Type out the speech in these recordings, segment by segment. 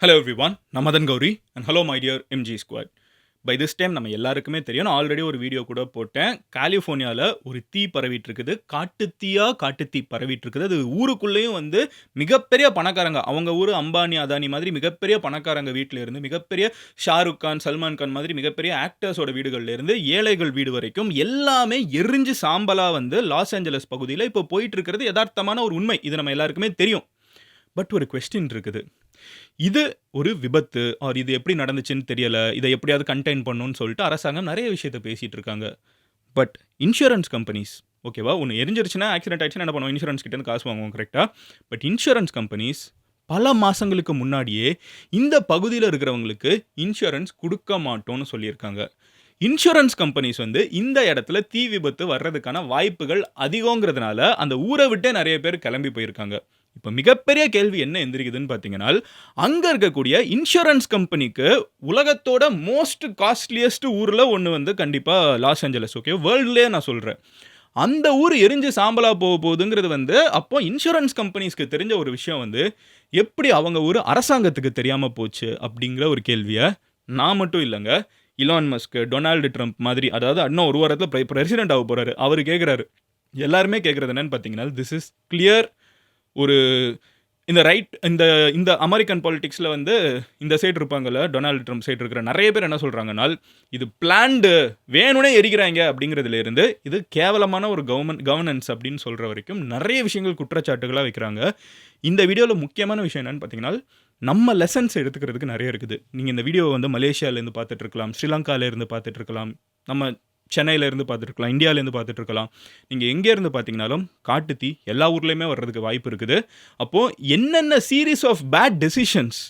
Hello everyone. நான் Madan Gowri and hello my dear MG squad. By this time நம்ம எல்லாருக்குமே தெரியும். நான் ஆல்ரெடி ஒரு வீடியோ கூட போட்டேன். கலிஃபோர்னியால ஒரு தீ பரவிட்டு இருக்குது. காட்டுத்தீயா காட்டுத்தீ பரவிட்டு இருக்குது. அது ஊருக்குள்ளேயும் வந்து மிகப்பெரிய பணக்காரங்க, அவங்க ஊரு அம்பானி, அதானி மாதிரி மிகப்பெரிய பணக்காரங்க வீட்ல இருந்து, மிகப்பெரிய ஷாருக் கான், சல்மான் கான் மாதிரி மிகப்பெரிய ஆக்டர்ஸோட வீடுகள்ல இருந்து, ஏழைகள் வீடு வரைக்கும் எல்லாமே எரிஞ்சு சாம்பலா வந்து லாஸ் ஏஞ்சலஸ் பகுதியில இப்போ போயிட்டு இருக்கிறது எதார்த்தமான ஒரு உண்மை. இது நம்ம எல்லாருக்குமே தெரியும். பட் ஒரு கொஸ்டின் இருக்குது. இது ஒரு விபத்து ஆர் இது எப்படி நடந்துச்சுன்னு தெரியல. இத எப்படியாவது கன்டெயின் பண்ணணும்னு சொல்லிட்டு அரசாங்கம் நெறைய விஷயத்த பேசிட்டு இருக்காங்க. பட் இன்சூரன்ஸ் கம்பெனிஸ் ஓகேவா? ஒண்ணு எரிஞ்சிருச்சுன்னா, ஆக்சிடென்ட் ஆயிடுச்சுன்னா என்ன பண்ணுவோம்? இன்சூரன்ஸ் கிட்ட இருந்து காசு வாங்குவோம் கரெக்ட்டா? பட் இன்சூரன்ஸ் கம்பெனிஸ் பல மாசங்களுக்கு முன்னாடியே இந்த பகுதியில இருக்கிறவங்களுக்கு இன்சூரன்ஸ் குடுக்க மாட்டோம்னு சொல்லியிருக்காங்க. இன்சூரன்ஸ் கம்பெனிஸ் வந்து இந்த இடத்துல தீ விபத்து வர்றதுக்கான வாய்ப்புகள் அதிகங்கிறதுனால, அந்த ஊர விட்டே நெறைய பேர் கிளம்பி போயிருக்காங்க. இப்ப மிகப்பெரிய கேள்வி என்ன எந்திரிக்குதுன்னு பார்த்தீங்கனால், அங்க இருக்கக்கூடிய இன்சூரன்ஸ் கம்பெனிக்கு உலகத்தோட மோஸ்ட் காஸ்ட்லியஸ்ட் ஊர்ல ஒண்ணு வந்து கண்டிப்பா லாஸ் ஏஞ்சலஸ் ஓகே. வேர்ல்ட்லயே நான் சொல்றேன். அந்த ஊர் எரிஞ்சு சாம்பலா போகுதுங்கிறது வந்து, அப்போ இன்சூரன்ஸ் கம்பெனிஸ்க்கு தெரிஞ்ச ஒரு விஷயம் வந்து, எப்படி அவங்க ஊரு அரசாங்கத்துக்கு தெரியாம போச்சு? அப்படிங்கிற ஒரு கேள்விய, நான் மட்டும் இல்லங்க. இலான் மஸ்க், டொனால்டு ட்ரம்ப் மாதிரி அதாவது இன்னும் ஒரு வாரத்துல பிரசிடென்ட் ஆகப் போறாரு. அவரு கேட்கிறாரு. எல்லாருமே கேட்கிறது என்னன்னு பார்த்தீங்கன்னா, திஸ் இஸ் கிளியர் ஒரு இந்த ரைட் இந்த இந்த அமெரிக்கன் பாலிடிக்ஸ்ல வந்து இந்த சைடு இருப்பாங்கல்ல, டொனால்டு ட்ரம்ப் சைடு இருக்கிற நெறைய பேர் என்ன சொல்றாங்கன்னால், இது பிளான்டு வேணும்னே எரிக்கிறாங்க அப்படிங்கிறதுல இருந்து, இது கேவலமான ஒரு கவர்னன்ஸ் அப்படின்னு சொல்ற வரைக்கும் நெறைய விஷயங்கள் குற்றச்சாட்டுகளா வைக்கிறாங்க. இந்த வீடியோல முக்கியமான விஷயம் என்னன்னு பார்த்தீங்கன்னா, நம்ம லெசன்ஸ் எடுத்துக்கிறதுக்கு நெறைய இருக்குது. நீங்க இந்த வீடியோவ வந்து மலேசியால இருந்து பார்த்துட்டு இருக்கலாம், ஸ்ரீலங்கால இருந்து பார்த்துட்டு இருக்கலாம், நம்ம சென்னையில இருந்து பார்த்துட்டு இருக்கலாம், இந்தியால இருந்து பார்த்துட்டு இருக்கலாம். நீங்க எங்க இருந்து பார்த்தீங்கனாலும், காட்டுத்தீ எல்லா ஊர்லயுமே வர்றதுக்கு வாய்ப்பு இருக்குது. அப்போ என்னென்ன சீரிஸ் ஆஃப் பேட் டெசிஷன்ஸ்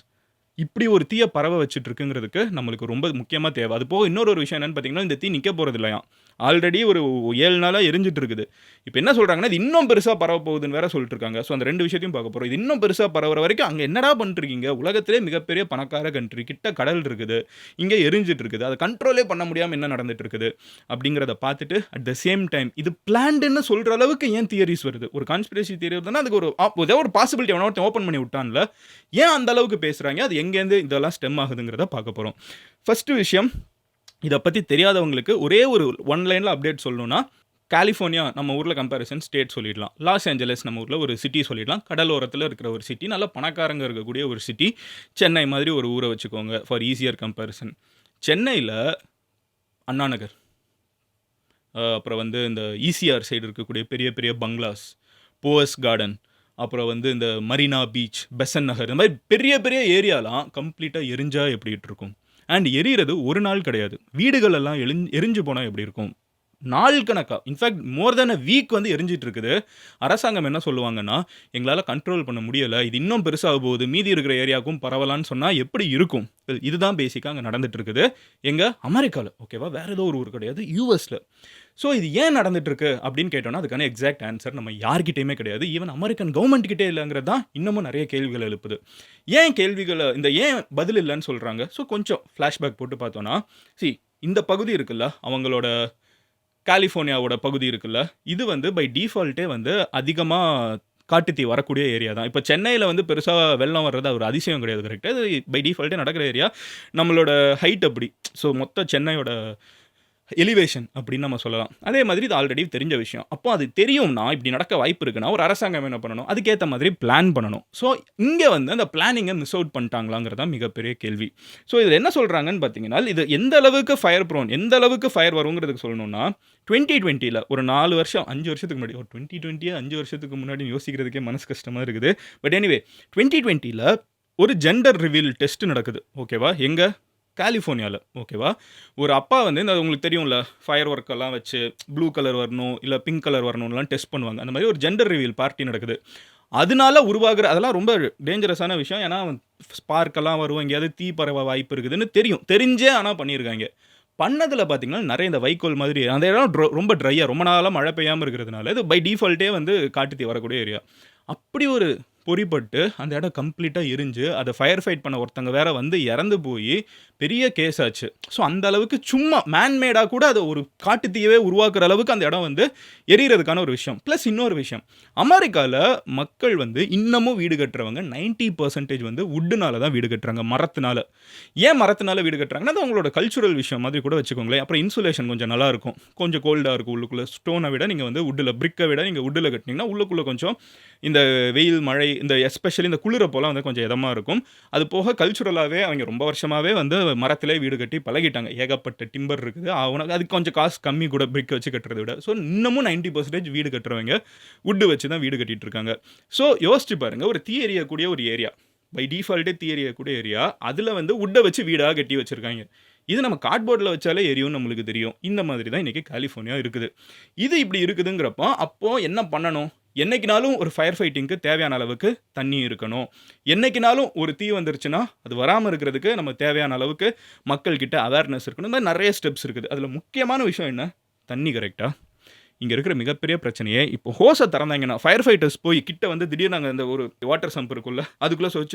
இப்படி ஒரு தீய பரவ வச்சுட்டு இருக்குங்கிறதுக்கு நம்மளுக்கு ரொம்ப முக்கியமா தேவை. அது போக இன்னொரு ஒரு விஷயம் என்னன்னு பார்த்தீங்கன்னா, இந்த தீ நிக்க போறதில்லையாம். ஆல்ரெடி ஒரு 7 நாளா எரிஞ்சுட்டு இருக்குது. இப்ப என்ன சொல்றாங்கன்னா, இது இன்னும் பெருசா பரவப் போகுதுன்னு வேற சொல்லிட்டு இருக்காங்க. ஸோ அந்த 2 விஷயத்தையும் பார்க்க போறோம். இது இன்னும் பெருசா பரவுற வரைக்கும் அங்க என்னடா பண்ணிட்டு இருக்கீங்க? உலகத்திலே மிகப்பெரிய பணக்கார கண்ட்ரி கிட்ட கடல் இருக்குது. இங்க எரிஞ்சுட்டு இருக்குது. அத கண்ட்ரோலே பண்ண முடியாம என்ன நடந்துட்டு இருக்குது? அப்படிங்கிறத பார்த்துட்டு அட் த சேம் டைம் இது பிளான்டுன்னு சொல்ற அளவுக்கு ஏன் தியரீஸ் வருது? ஒரு கான்ஸ்பிரசி தியரி வருதுன்னா அதுக்கு ஏதோ ஒரு பாசிபிலிட்டி எவனோ ஒருத்தன் ஓப்பன் பண்ணி விட்டான்ல. ஏன் அந்த அளவுக்கு பேசுறாங்க? அது எங்கேருந்து இதெல்லாம் ஸ்டெம் ஆகுதுங்கிறத பார்க்க போறோம். ஃபர்ஸ்ட் விஷயம், இத பத்தி தெரியாதவங்களுக்கு ஒரே ஒரு ஒன் லைன்ல அப்டேட் சொல்லணும்னா, கலிஃபோர்னியா நம்ம ஊர்ல கம்பேரிசன் ஸ்டேட் சொல்லிடலாம். லாஸ் ஏஞ்சலஸ் நம்ம ஊர்ல ஒரு சிட்டி சொல்லிடலாம். கடலோரத்துல இருக்கிற ஒரு சிட்டி. நல்ல பணக்காரங்க இருக்கக்கூடிய ஒரு சிட்டி. சென்னை மாதிரி ஒரு ஊர வச்சுக்கோங்க ஃபார் ஈசியர் கம்பேரிசன். சென்னையில அண்ணா நகர், அப்புறம் வந்து இந்த ஈசிஆர் சைடு இருக்கக்கூடிய பெரிய பெரிய பங்களாஸ், போயஸ் கார்டன், அப்புறம் வந்து இந்த மரீனா பீச், பெசன்ட் நகர், இந்த மாதிரி பெரிய பெரிய ஏரியாலாம் கம்ப்ளீட்டா எரிஞ்சா எப்படி இருக்கும்? அண்ட் எரியிறது ஒரு நாள் கிடையாது. வீடுகள் எல்லாம் எரிஞ்சு போனா எப்படி இருக்கும்? நாள் கணக்கா, இன்ஃபேக்ட் மோர் தென் அ வீக் வந்து எரிஞ்சிட்டு இருக்குது. அரசாங்கம் என்ன சொல்லுவாங்கன்னா, எங்களால கண்ட்ரோல் பண்ண முடியல. இது இன்னும் பெருசாக போகுது. மீதி இருக்கிற ஏரியாவுக்கும் பரவலான்னு சொன்னா எப்படி இருக்கும்? இதுதான் பேசிக்கா அங்க நடந்துட்டு இருக்குது. எங்க? அமெரிக்கால. ஓகேவா? வேற ஏதோ ஒரு ஊர் கிடையாது. யுஎஸ்ல. ஸோ இது ஏன் நடந்துட்டு இருக்கு அப்படின்னு கேட்டோம்னா, அதுக்கான எக்ஸாக்ட் ஆன்சர் நம்ம யார்கிட்டயுமே கிடையாது. ஈவன் அமெரிக்கன் கவர்மெண்ட் கிட்டே இல்லங்கிறது தான் இன்னமும் நிறைய கேள்விகள் எழுப்புது. ஏன் பதில் இல்லன்னு சொல்றாங்க? ஸோ கொஞ்சம் ஃபிளாஷ்பேக் போட்டு பார்த்தோம்னா, இந்த பகுதி இருக்குல்ல, அவங்களோட கலிஃபோர்னியாவோட பகுதி இருக்குல்ல, இது வந்து பை டிஃபால்ட்டே வந்து அதிகமா காட்டுத்தீ வரக்கூடிய ஏரியா தான். இப்ப சென்னையில வந்து பெருசா வெள்ளம் வர்றது ஒரு அதிசயம் கிடையாது கரெக்ட்டா. இது பை டிஃபால்ட்டே நடக்கிற ஏரியா. நம்மளோட ஹைட் அப்படி. ஸோ மொத்த சென்னையோட எலிவேஷன் அப்படின்னு நம்ம சொல்லலாம். அதே மாதிரி இது ஆல்ரெடி தெரிஞ்ச விஷயம். அப்போ அது தெரியும்னா, இப்படி நடக்க வாய்ப்பு இருக்குன்னா, ஒரு அரசாங்கம் என்ன பண்ணணும்? அதுக்கேத்த மாதிரி பிளான் பண்ணணும். ஸோ இங்க வந்து அந்த பிளானிங்க மிஸ் அவுட் பண்ணிட்டாங்களாங்கிறது தான் மிகப்பெரிய கேள்வி. ஸோ இதில என்ன சொல்றாங்கன்னு பார்த்தீங்கன்னா, இது எந்த அளவுக்கு ஃபயர் ப்ரோன், எந்த அளவுக்கு ஃபயர் வருங்கிறதுக்கு சொல்லணும்னா, 2020ல ஒரு 4 வருஷம், 5 வருஷத்துக்கு முன்னாடி, ஒரு 2020 5 வருஷத்துக்கு முன்னாடி யோசிக்கிறதுக்கே மனசு கஷ்டமா இருக்குது. பட் எனிவே 2020ல ஒரு ஜெண்டர் ரிவீல் டெஸ்ட் நடக்குது. ஓகேவா? எங்க? கலிஃபோர்னியால. ஓகேவா? ஒரு அப்பா வந்து இந்த உங்களுக்கு தெரியும்ல, ஃபயர் ஒர்க் எல்லாம் வச்சு ப்ளூ கலர் வரணும், இல்ல பிங்க் கலர் வரணும்லாம் டெஸ்ட் பண்ணுவாங்க. அந்த மாதிரி ஒரு ஜெண்டர் ரிவீல் பார்ட்டி நடக்குது. அதனால உருவாகுற அதெல்லாம் ரொம்ப டேஞ்சரஸான விஷயம். ஏன்னா ஸ்பார்க் எல்லாம் வரும், எங்கேயாவது தீ பரவ வாய்ப்பு இருக்குதுன்னு தெரியும். தெரிஞ்சே ஆனா பண்ணியிருக்காங்க. பண்ணதுல பார்த்தீங்கன்னா, நெறைய இந்த வைக்கோல் மாதிரி அந்த இடம் ரொம்ப ட்ரையா ரொம்ப நாளா மழை பெய்யாம இருக்கிறதுனால, இது பை டிஃபால்ட்டே வந்து காட்டுத்தீ வரக்கூடிய ஏரியா. அப்படி ஒரு பொறிப்பட்டு அந்த இடம் கம்ப்ளீட்டா எரிஞ்சு, அத ஃபயர் ஃபைட் பண்ண ஒருத்தங்க வேற வந்து இறந்து போயி, பெரிய கேஸ் ஆச்சு. ஸோ அந்த அளவுக்கு சும்மா மேன்மேடா கூட அத ஒரு காட்டுத் தீயவே உருவாக்குற அளவுக்கு அந்த இடம் வந்து எரியறதுக்கான ஒரு விஷயம். பிளஸ் இன்னொரு விஷயம், அமெரிக்கால மக்கள் வந்து இன்னமும் வீடு கட்டுறவங்க 90% வந்து வுட்டுனால தான் வீடு கட்டுறாங்க, மரத்துனால. ஏன் மரத்துனால வீடு கட்டுறாங்கன்னா, அது அவங்களோட கல்ச்சுரல் விஷயம் மாதிரி கூட வச்சுக்கோங்களேன். அப்புறம் இன்சுலேஷன் கொஞ்சம் நல்லா இருக்கும். கொஞ்சம் கோல்டா இருக்கும் உள்ளுக்குள்ள. ஸ்டோன விட நீங்க வந்து வுட்ல பிரிக்க விட நீங்க வுட்ல கட்டுனீங்கன்னா, உள்ளுக்குள்ள கொஞ்சம் இந்த வெயில், மழை இந்த எஸ்பெஷலி இந்த குளிரப்போலாம் வந்து கொஞ்சம் இதமா இருக்கும். அது போக கல்ச்சுரலாவே அவங்க ரொம்ப வருஷமாவே வந்து மரத்திலே வீடு கட்டி பழகிட்டாங்க. ஏகப்பட்ட டிம்பர் இருக்குது. அதுக்கு கொஞ்சம் காசு கம்மி கூட பிரிக் வச்சு கட்டுறத விட. ஸோ இன்னமும் 90% வீடு கட்டுறவங்க வுட் வச்சு தான் வீடு கட்டிட்டு இருக்காங்க. ஸோ யோசிச்சு பாருங்க, ஒரு தீ எரியக்கூடிய ஒரு ஏரியா. பை டிஃபால்ட்டே தீ எரியக்கூடிய ஏரியா. அதுல வந்து வுட்ட வச்சு வீடா கட்டி வச்சிருக்காங்க. இது நம்ம கார்ட்போர்ட்ல வச்சாலே எரியும்னு நம்மளுக்கு தெரியும். இந்த மாதிரி தான் இன்னைக்கு கலிஃபோர்னியா இருக்குது. இது இப்படி இருக்குதுங்கிறப்போ, அப்போ என்ன பண்ணணும்? என்னைக்குனாலும் ஒரு ஃபயர் ஃபைட்டிங்க்கு தேவையான அளவுக்கு தண்ணி இருக்கணும். என்னைக்குனாலும் ஒரு தீ வந்துருச்சுன்னா, அது வராம இருக்கிறதுக்கு நம்ம தேவையான அளவுக்கு மக்கள் கிட்ட அவேர்னஸ் இருக்கணும். இந்த மாரி நெறைய ஸ்டெப்ஸ் இருக்குது. அதுல முக்கியமான விஷயம் என்ன? தண்ணி கரெக்ட்டா? இங்க இருக்கிற மிகப்பெரிய பிரச்சனையே, இப்போ ஹோஸ திறந்தாங்கன்னா, ஃபயர் ஃபைட்டர்ஸ் போய் கிட்ட வந்து திடீர்னு அங்க அந்த ஒரு வாட்டர் சம்ப் இருக்குல்ல, அதுக்குள்ள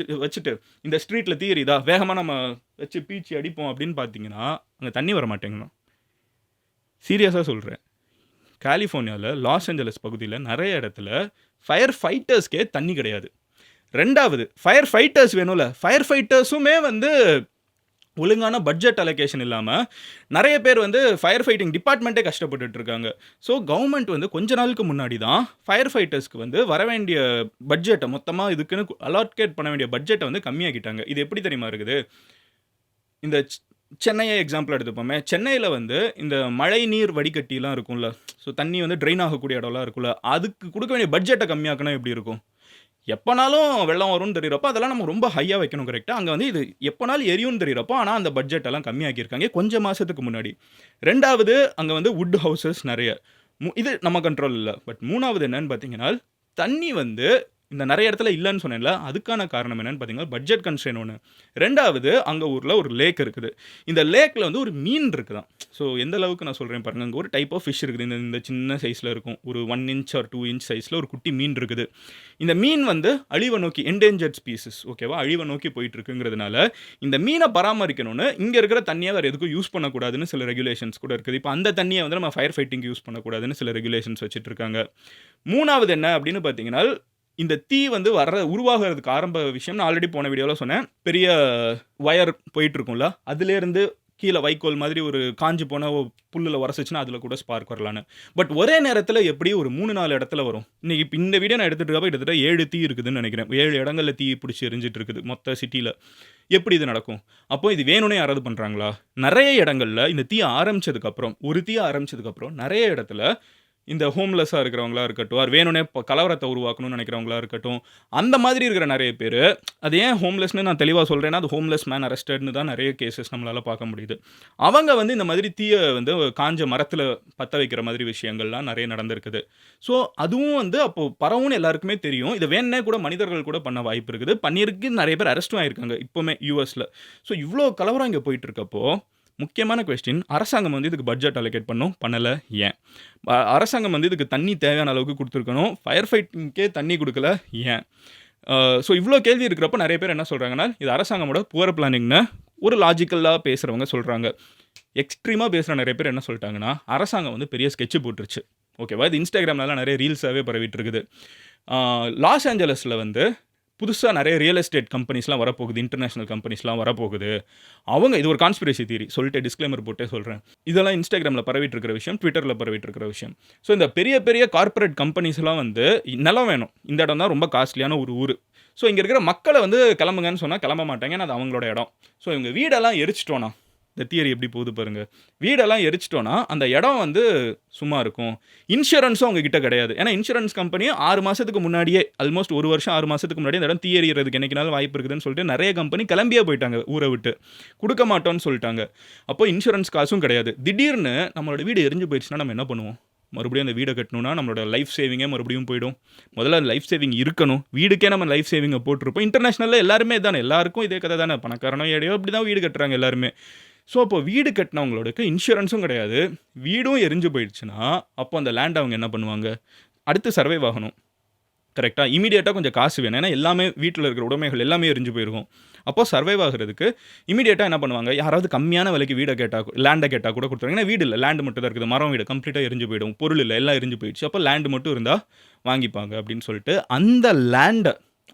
வச்சுட்டு, இந்த ஸ்ட்ரீட்ல தீ எரியுதா? வேகமா நம்ம வச்சு பீச்சி அடிப்போம் அப்படின்னு பார்த்தீங்கன்னா, அங்க தண்ணி வரமாட்டேங்குதாம். சீரியஸா சொல்றேன். கலிஃபோர்னியால, லாஸ் ஏஞ்சலஸ் பகுதியில நெறைய இடத்துல ஃபயர் ஃபைட்டர்ஸ்க்கே தண்ணி கிடையாது. 2வது ஃபயர் ஃபைட்டர்ஸ் வேணும்ல, ஃபயர் ஃபைட்டர்ஸுமே வந்து ஒழுங்கான பட்ஜெட் அலோகேஷன் இல்லாம, நெறைய பேர் வந்து ஃபயர் ஃபைட்டிங் டிபார்ட்மெண்ட்டே கஷ்டப்பட்டுட்டு இருக்காங்க. ஸோ கவர்ன்மெண்ட் வந்து கொஞ்ச நாளுக்கு முன்னாடி தான் ஃபயர் ஃபைட்டர்ஸ்க்கு வந்து வரவேண்டிய பட்ஜெட்ட மொத்தமா இதுக்குன்னு அலோகேட் பண்ண வேண்டிய பட்ஜெட்ட வந்து கம்மியாக்கிட்டாங்க. இது எப்படி தெரியுமா இருக்குது? இந்த சென்னையை எக்ஸாம்பிள் எடுத்துப்போமே. சென்னையில வந்து இந்த மழைநீர் வடிகட்டிலாம் இருக்கும்ல. ஸோ தண்ணி வந்து ட்ரெயின் ஆகக்கூடிய இடம்லாம் இருக்கும்ல. அதுக்கு குடுக்க வேண்டிய பட்ஜெட்ட கம்மியாக்குனா எப்படி இருக்கும்? எப்பனாலும் வெள்ளம் வரும்னு தெரியிறப்போ, அதெல்லாம் நம்ம ரொம்ப ஹையா வைக்கணும் கரெக்ட்டா? அங்க வந்து இது எப்பனாலும் எரியும்னு தெரியிறப்போ, ஆனா அந்த பட்ஜெட் எல்லாம் கம்மியாக்கியிருக்காங்க கொஞ்சம் மாசத்துக்கு முன்னாடி. 2வது அங்க வந்து வுட் ஹவுஸஸ் நெறைய. இது நம்ம கண்ட்ரோல் இல்ல. பட் 3வது என்னன்னு பார்த்தீங்கன்னா, தண்ணி வந்து இந்த நெறைய இடத்துல இல்லன்னு சொன்னேன்ல, அதுக்கான காரணம் என்னன்னு பார்த்தீங்கன்னா, பட்ஜெட் கன்ஸ்ட்ரெயின் 1. 2வது அங்க ஊர்ல ஒரு லேக் இருக்குது. இந்த லேக்ல வந்து ஒரு மீன் இருக்குதாம். ஸோ எந்த அளவுக்கு நான் சொல்றேன் பாருங்க. அங்க ஒரு டைப் ஆஃப் ஃபிஷ் இருக்குது. இந்த சின்ன சைஸ்ல இருக்கும். ஒரு 1 இன்ச் ஆர் 2 இன்ச் சைஸ்ல ஒரு குட்டி மீன் இருக்குது. இந்த மீன் வந்து அழிவ நோக்கி என்டேஞ்சர்ட் ஸ்பீசிஸ் ஓகேவா? அழிவ நோக்கி போயிட்டு இருக்குங்கிறதுனால, இந்த மீன பராமரிக்கணும்னு இங்க இருக்கிற தண்ணிய வேற எதுக்கும் யூஸ் பண்ணக்கூடாதுன்னு சில ரெகுலேஷன்ஸ் கூட இருக்குது. இப்ப அந்த தண்ணிய வந்து நம்ம ஃபயர் ஃபைட்டிங்க்கு யூஸ் பண்ணக்கூடாதுன்னு சில ரெகுலேஷன்ஸ் வச்சுட்டு இருக்காங்க. 3வது என்ன அப்படின்னு பார்த்தீங்கன்னா, இந்த தீ வந்து உருவாகுறதுக்கு ஆரம்ப விஷயம் நான் ஆல்ரெடி போன வீடியோல சொன்னேன். பெரிய வயர் போயிட்டு இருக்கும்ல, அதிலேருந்து கீழ வைக்கோல் மாதிரி ஒரு காஞ்சு போன புல்லுல உரசுச்சுன்னா, அதுல கூட ஸ்பார்க் வரலான்னு. பட் ஒரே நேரத்துல எப்படி ஒரு 3, 4 இடத்துல வரும். இன்னைக்கு இப்ப இந்த வீடியோ நான் எடுத்துட்டு இருக்கப்ப கிட்டத்தட்ட 7 தீ இருக்குதுன்னு நெனைக்கிறேன். 7 இடங்கள்ல தீ பிடிச்சு எரிஞ்சுட்டு இருக்குது மொத்த சிட்டில. எப்படி இது நடக்கும்? அப்போ இது வேணும்னே யாராவது பண்றாங்களா? நெறைய இடங்கள்ல இந்த தீ ஆரம்பிச்சதுக்கு அப்புறம், ஒரு தீ ஆரம்பிச்சதுக்கு அப்புறம் நெறைய இடத்துல இந்த ஹோம்லெஸ்ஸா இருக்கிறவங்களா இருக்கட்டும், ஆர் வேணும்னே கலவரத்த உருவாக்கணும்னு நெனைக்கிறவங்களா இருக்கட்டும், அந்த மாதிரி இருக்கிற நெறைய பேரு, அது ஏன் ஹோம்லெஸ்ன்னு நான் தெளிவா சொல்றேன்னா, அது ஹோம்லெஸ் மேன் அரெஸ்டட்ன்னு தான் நெறைய கேஸஸ் நம்மளால பார்க்க முடியுது. அவங்க வந்து இந்த மாதிரி தீய வந்து காஞ்ச மரத்தில பத்த வைக்கிற மாதிரி விஷயங்கள்லாம் நெறைய நடந்திருக்குது. ஸோ அதுவும் வந்து அப்போ பரவும்னு எல்லாருக்குமே தெரியும். இத வேணும்னே கூட மனிதர்கள் கூட பண்ண வாய்ப்பு இருக்குது. பண்ணியிருக்கு நெறைய பேர் அரெஸ்ட்டும் ஆயிருக்காங்க இப்பவுமே யுஎஸ்ல. ஸோ இவ்ளோ கலவரம் இங்க போயிட்டு இருக்கப்போ, முக்கியமான கொஸ்டின் அரசாங்கம் வந்து இதுக்கு பட்ஜெட் அலோகேட் பண்ணும். பண்ணல. ஏன்? அரசாங்கம் வந்து இதுக்கு தண்ணி தேவையான அளவுக்கு குடுத்துருக்கணும். ஃபயர் ஃபைட்டிங்க்கே தண்ணி குடுக்கல. ஏன்? ஸோ இவ்ளோ கேள்வி இருக்கிறப்ப நெறைய பேர் என்ன சொல்றாங்கன்னா, இது அரசாங்கமோட புவர் பிளானிங்ன்னு ஒரு லாஜிக்கலா பேசுறவங்க சொல்றாங்க. எக்ஸ்ட்ரீமா பேசுற நெறைய பேர் என்ன சொல்ட்டாங்கன்னா, அரசாங்கம் வந்து பெரிய ஸ்கெட்ச் போட்டுருச்சு. ஓகேவா? இது Instagramலலாம் நெறைய ரீல்ஸாவே பரவிட்டு இருக்குது. லாஸ் ஏஞ்சலஸ்ல வந்து புதுசா நெறைய ரியல் எஸ்டேட் கம்பெனிஸ்லாம் வரப்போகுது. இன்டர்நேஷனல் கம்பெனிஸ்லாம் வரப்போகுது. அவங்க இது ஒரு கான்ஸ்பிரசி தியரி சொல்லிட்டு டிஸ்க்ளைமர் போட்டே சொல்றேன். இதெல்லாம் Instagramல பரவிட்டு இருக்கிற விஷயம், Twitterல பரவிட்டு இருக்கிற விஷயம். ஸோ இந்த பெரிய பெரிய கார்ப்பரேட் கம்பெனிஸ்லாம் வந்து நிலம் வேணும். இந்த இடம் தான் ரொம்ப காஸ்ட்லியான ஒரு ஊரு. ஸோ இங்க இருக்கிற மக்கள வந்து கிளம்புங்கன்னு சொன்னா கிளம்ப மாட்டாங்க. ஏன்னா அது அவங்களோட இடம். ஸோ இவங்க வீடெல்லாம் எரிச்சுட்டோம்னா, இந்த தியரி எப்படி போகுது பாருங்க. வீடெல்லாம் எரிச்சுட்டோம்னா, அந்த இடம் வந்து சும்மா இருக்கும். இன்சூரன்ஸும் அவங்க கிட்ட கிடையாது. ஏன்னா இன்சூரன்ஸ் கம்பெனி 6 மாசத்துக்கு முன்னாடியே ஆல்மோஸ்ட் 1 வருஷம் 6 மாசத்துக்கு முன்னாடியே இந்த இடம் தீ எரியறதுக்கு என்னைக்குனாலும் வாய்ப்பு இருக்குதுன்னு சொல்லிட்டு நெறைய கம்பெனி கிளம்பியே போயிட்டாங்க ஊர விட்டு. குடுக்க மாட்டோம்னு சொல்லிட்டாங்க. அப்போ இன்சூரன்ஸ் காசும் கிடையாது. திடீர்னு நம்மளோட வீடு எரிஞ்சு போயிடுச்சுன்னா நம்ம என்ன பண்ணுவோம்? மறுபடியும் அந்த வீட கட்டணும்னா நம்மளோட லைஃப் சேவிங்கே மறுபடியும் போயிடும். முதல்ல அந்த லைஃப் சேவிங் இருக்கணும். வீடுக்கே நம்ம லைஃப் சேவிங்க போட்டுருப்போம். இன்டர்நேஷனல்ல எல்லாருமே இதானே. எல்லாருக்கும் இதே கதை தானே. பணக்காரனோ ஏழையோ இப்படி தான் வீடு கட்டுறாங்க எல்லாருமே. ஸோ அப்போ வீடு கட்டினவங்களுக்கு இன்சூரன்ஸும் கிடையாது. வீடும் எரிஞ்சு போயிடுச்சுன்னா, அப்போ அந்த லேண்ட் அவங்க என்ன பண்ணுவாங்க? அடுத்து சர்வைவ் ஆகணும். கரெக்ட்டா? இமிடியேட்டா கொஞ்சம் காசு வேணும். ஏன்னா எல்லாமே வீட்ல இருக்கிற உடைமைகள் எல்லாமே எரிஞ்சு போயிருக்கும். அப்போ சர்வைவ் ஆகுறதுக்கு இமிடியேட்டா என்ன பண்ணுவாங்க, யாராவது கம்மியான விலைக்கு வீட கேட்டா லேண்ட கேட்டா கூட குடுத்துருவாங்க. ஏன்னா வீடு இல்ல. லேண்ட் மட்டும் தான் இருக்குது. மரம் வீடு கம்ப்ளீட்டா எரிஞ்சு போயிடும். பொருள் இல்ல. எல்லாம் எரிஞ்சு போயிடுச்சு. அப்போ லேண்ட் மட்டும் இருந்தா வாங்கிப்பாங்க அப்படின்னு சொல்லிட்டு,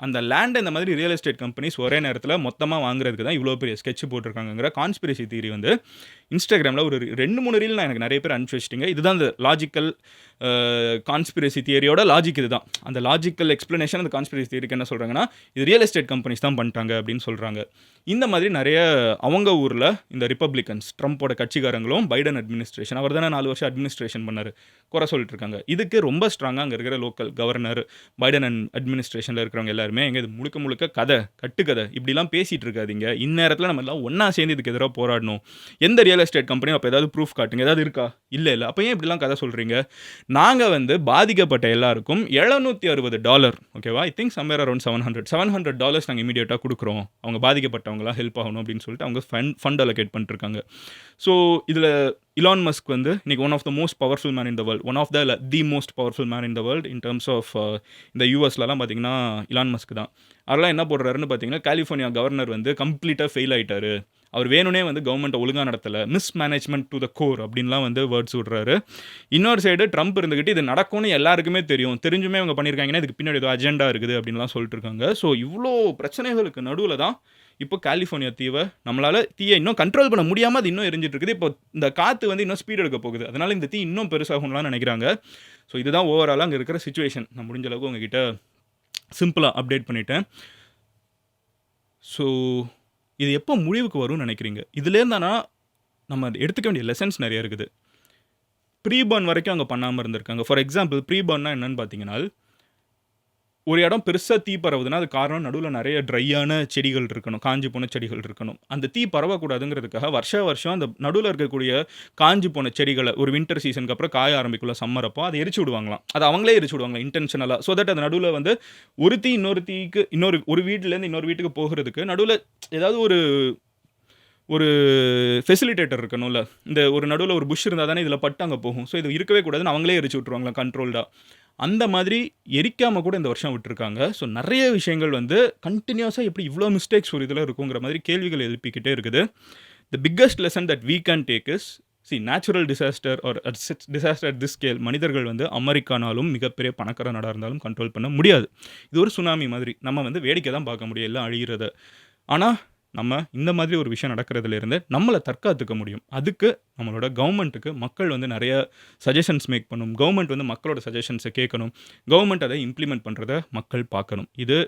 அந்த லேண்ட இந்த மாதிரி ரியல் எஸ்டேட் கம்பெனிஸ் ஒரே நேரத்தில மொத்தமா வாங்குறதுக்கு தான் இவ்வளோ பெரிய ஸ்கெட்ச் போட்டுருக்காங்கங்கிற கான்ஸ்பிரசி தியரி வந்து Instagramல ஒரு 2, 3 ரீல் நான் எனக்கு நெறைய பேர் அனுப்பிச்சு வச்சுட்டீங்க. இதுதான் அந்த லாஜிக்கல் கான்ஸ்பிரசி தியரியோட லாஜிக் இதுதான். அந்த லாஜிக்கல் எக்ஸ்ப்ளனேஷன் அந்த கான்ஸ்பிரசி தியரிக்கு என்ன சொல்றாங்கன்னா, இது ரியல் எஸ்டேட் கம்பெனிஸ் தான் பண்ணிட்டாங்க அப்படின்னு சொல்றாங்க. இந்த மாதிரி நெறைய அவங்க ஊர்ல இந்த ரிப்பப்ளிகன்ஸ் ட்ரம்போட கட்சிக்காரங்களும் பைடன் அட்மினிஸ்ட்ரேஷன் அவர் தானே 4 வருஷம் அட்மினிஸ்ட்ரேஷன் பண்ணாரு. குறை சொல்லிட்டு இருக்காங்க. இதுக்கு ரொம்ப ஸ்ட்ராங்கா அங்க இருக்கிற லோக்கல் கவர்னர், பைடன் அட்மினிஸ்ட்ரேஷன்ல இருக்கிறவங்க எல்லாருமே எங்க இது முழுக்க முழுக்க கதை, கட்டுக்கதை இப்படிலாம் பேசிட்டு இருக்காதீங்க. இந்நேரத்தில நம்ம எல்லாம் ஒண்ணா சேர்ந்து இதுக்கு எதிரா போராடணும். எந்த ரியல் எஸ்டேட் கம்பெனியும் அப்ப ஏதாவது ப்ரூஃப் காட்டுங்க. ஏதாவது இருக்கா? இல்ல. அப்ப ஏன் இப்படிலாம் கதை சொல்றீங்க? நாங்க வந்து பாதிக்கப்பட்ட எல்லாருக்கும் $760 ஓகேவா? ஐ திங்க் சம்வேர் அரவுண்ட் $700 நாங்க இமிடியேட்டா குடுக்குறோம். அவங்க பாதிக்கப்பட்டவங்கலாம் ஹெல்ப் ஆகணும் அப்படின்னு சொல்லிட்டு அவங்க ஃபண்ட் அலோகேட் பண்ணிட்டு இருக்காங்க. ஸோ இதுல இலான் மஸ்க் வந்து இன்னைக்கு one of the most powerful man in the world. One of the most powerful man in the world in terms of இந்த யுஎஸ்லலாம் பார்த்தீங்கன்னா இலான் மஸ்க் தான். அவரெல்லாம் என்ன போடுறாருன்னு பார்த்தீங்கன்னா, கலிஃபோர்னியா கவர்னர் வந்து கம்ப்ளீட்டா ஃபெயில் ஆயிட்டாரு. அவர் வேணும்னே வந்து கவர்மெண்ட்ட ஒழுங்கா நடத்தல. மிஸ்மேனேஜ்மென்ட் டு த கோர் அப்படின்லாம் வந்து வேர்ட்ஸ் விடுறாரு. இன்னொரு சைடு ட்ரம்ப் இருந்துகிட்டு இது நடக்கும்னு எல்லாருக்குமே தெரியும். தெரிஞ்சுமே இவங்க பண்ணியிருக்காங்கன்னா, இதுக்கு பின்னாடி ஏதோ அஜெண்டா இருக்குது அப்படின்லாம் சொல்லிட்டு இருக்காங்க. ஸோ இவ்ளோ பிரச்சனைகளுக்கு நடுவுல தான் இப்போ கலிஃபோர்னியா நம்மளால தீய இன்னும் கண்ட்ரோல் பண்ண முடியாம அது இன்னும் எரிஞ்சிட்டு இருக்குது. இப்போ இந்த காத்து வந்து இன்னும் ஸ்பீட் எடுக்க போகுது. அதனால இந்த தீ இன்னும் பெருசாகும்லாம் நினைக்கிறாங்க. ஸோ இதுதான் ஓவராலா அங்க இருக்கிற சிச்சுவேஷன். நான் முடிஞ்ச அளவுக்கு உங்ககிட்ட சிம்பிளா அப்டேட் பண்ணிட்டேன். ஸோ இது எப்போ முடிவுக்கு வரும்னு நினைக்கிறீங்க? இதுலேருந்து ஆனா நம்ம எடுத்துக்க வேண்டிய லெசன்ஸ் நெறைய இருக்குது. ப்ரீ பர்ன் வரைக்கும் அவங்க பண்ணாம இருந்திருக்காங்க. ஃபார் எக்ஸாம்பிள் ப்ரீ பர்ன்னா என்னன்னு பார்த்தீங்கன்னா, ஒரு இடம் பெருசா தீ பரவுதுன்னா, அதுக்கு காரணம் நடுவுல நெறைய ட்ரையான செடிகள் இருக்கணும். காஞ்சு போன செடிகள் இருக்கணும். அந்த தீ பரவக்கூடாதுங்கிறதுக்காக வருஷம் அந்த நடுவுல இருக்கக்கூடிய காஞ்சு போன செடிகள ஒரு வின்டர் சீசனுக்கு அப்புறம் காய ஆரம்பிக்கும்ல சம்மர் அப்போ, அத எரிச்சு விடுவாங்களாம். அத அவங்களே எரிச்சு விடுவாங்களாம் இன்டென்ஷனலா. ஸோ தட் அந்த நடுவுல வந்து ஒரு தீ இன்னொரு தீக்கு ஒரு வீட்லேருந்து இன்னொரு வீட்டுக்கு போகுறதுக்கு நடுவுல ஏதாவது ஒரு ஃபெசிலிட்டேட்டர் இருக்கணும்ல. இந்த ஒரு நடுவுல ஒரு புஷ் இருந்தா தானே இதில பட்டு அங்க போகும். ஸோ இது இருக்கவே கூடாதுன்னு அவங்களே எரிச்சு விட்டுருவாங்களாம் கண்ட்ரோல்டா. அந்த மாதிரி எரிக்காம கூட இந்த வருஷம் விட்டுருக்காங்க. ஸோ நெறைய விஷயங்கள் வந்து கன்டினியூஸா எப்படி இவ்ளோ மிஸ்டேக்ஸ் ஒரு இதில இருக்குங்கிற மாதிரி கேள்விகள் எழுப்பிக்கிட்டே இருக்குது. The biggest lesson that we can take is natural disaster or disaster at this scale மனிதர்கள் வந்து அமெரிக்கானாலும் மிகப்பெரிய பணக்கார நாடா இருந்தாலும் கண்ட்ரோல் பண்ண முடியாது. இது ஒரு சுனாமி மாதிரி. நம்ம வந்து வேடிக்கை தான் பார்க்க முடியும் எல்லாம் அழியிறத. ஆனா நம்ம இந்த மாதிரி ஒரு விஷயம் நடக்கிறதுலேருந்து நம்மள தற்காத்துக்க முடியும். அதுக்கு நம்மளோட கவர்மெண்ட்டுக்கு மக்கள் வந்து நெறைய சஜஷன்ஸ் மேக் பண்ணணும். கவர்மெண்ட் வந்து மக்களோட சஜஷன்ஸ கேட்கணும். கவர்மெண்ட் அத இம்ப்ளிமெண்ட் பண்றத மக்கள் பார்க்கணும். இது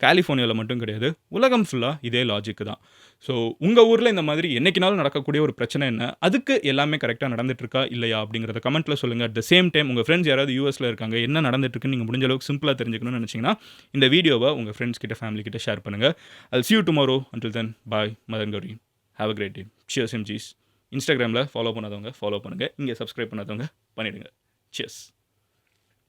கலிஃபோர்னியால மட்டும் கிடையாது. உலகம் ஃபுல்லா இதே லாஜிக் தான். ஸோ உங்க ஊர்ல இந்த மாதிரி என்னைக்குனாலும் நடக்கக்கூடிய ஒரு பிரச்சனை என்ன? அதுக்கு எல்லாமே கரெக்ட்டா நடந்துட்டு இருக்கா? இல்லையா? அப்படிங்கிறத கமெண்ட்ல சொல்லுங்க. அட் த சேம் டைம் உங்க ஃபிரெண்ட்ஸ் யாராவது யுஎஸ்ல இருக்காங்க. என்ன நடந்துட்டு இருக்குன்னு நீங்க முடிஞ்ச அளவுக்கு சிம்பிளா தெரிஞ்சுக்கணும்னு நினைச்சீங்கன்னா, இந்த வீடியோவ உங்க ஃபிரெண்ட்ஸ் கிட்ட, ஃபேமிலி கிட்ட ஷேர் பண்ணுங்க. I'll see you tomorrow. Until then, bye. Madan Gowri. Have a great day. Cheers MGs. Instagramல ஃபாலோ பண்ணாதவங்க ஃபாலோ பண்ணுங்க. இங்க சப்ஸ்கிரைப் பண்ணாதவங்க பண்ணிடுங்க. Cheers.